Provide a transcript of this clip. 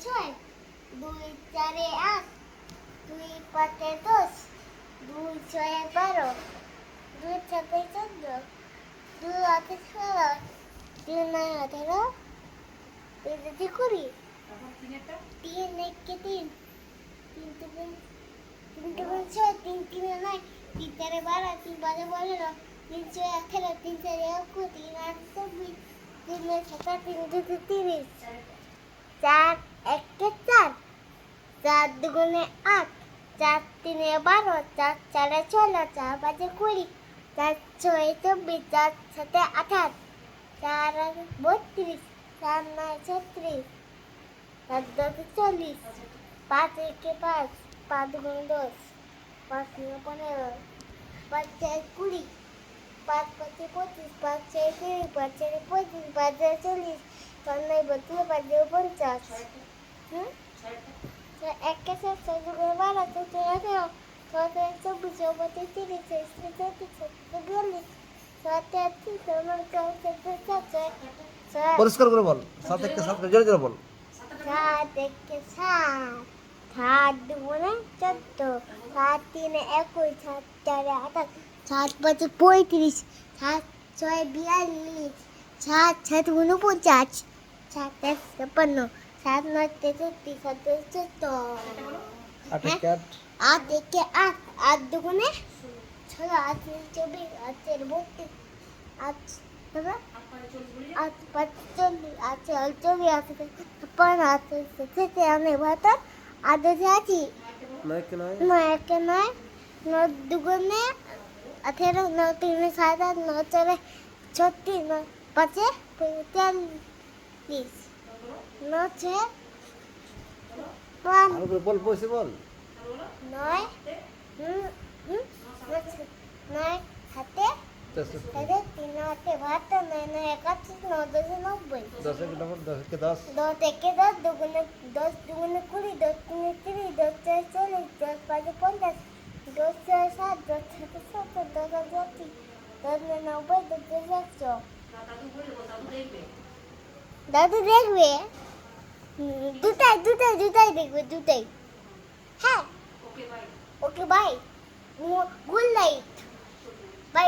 ছয়, 2 4 8, 2 5 10, 2 6 12, 2 7 14, 2 8 16, 2 9 18, 2 2 20, 3 1 3, 3 2 3 2 6, 3 3 9, 3 4 12, 3 5 15, 3 6 18, 3 4 21, 3 8 24, 3 9 17, 3 2 30, 4 1 4, 4 2 8, 4 3 12, 4 4 16, 4 5 20, 4 6 24, 4 7 18, 4 32, 4 9 36, 4 10 40, 5 1 5, 5 2 10, 5 9 15, 5 6 20, 5 5 25, 5 6 30, 5 6 25, 5 6 40, 5 9 32, 5 9 50. এক কে 6 6 2 12, 6 3 18, 6 3 24, 6 5 30, 6 3 36, 7 42, 7 8 9 10, 7 পরিষ্কার করে বল, 7 1 7 জোরে জোরে বল। 7 1 7, 7 2 14, 7 3 21, 7 4 28, 7 5 35, 7 6 42, 7 7 49, 7 8 56, 7 9 63, 7 74. 8 1 8 8 1 8, 8 2 16, 8 24, 8 32, 8 7, 8 5 40, 8 40, 8 56, 8 77, 72, 8 80, 9 1 9 9 1 9, 9 2 18, 9 3 7, 9 4 36, 9 5 43, 9 6 1, আর বল বসে বল। 9 9 হাতে 10 সাথে 3 হাতে 72, 9 9 81, 9 10 90, 10 1 নম্বর 10 1 10 10 1 10, 10 2 20, 10 3 30, 10 4 40, 10 5 50, 10 6 7, 10 7 70, 10 8 80, 10 9 90, 10 100. দাদু দেখবে দুটাই দেখবে দুটাই। হ্যাঁ okay bye, good night. By.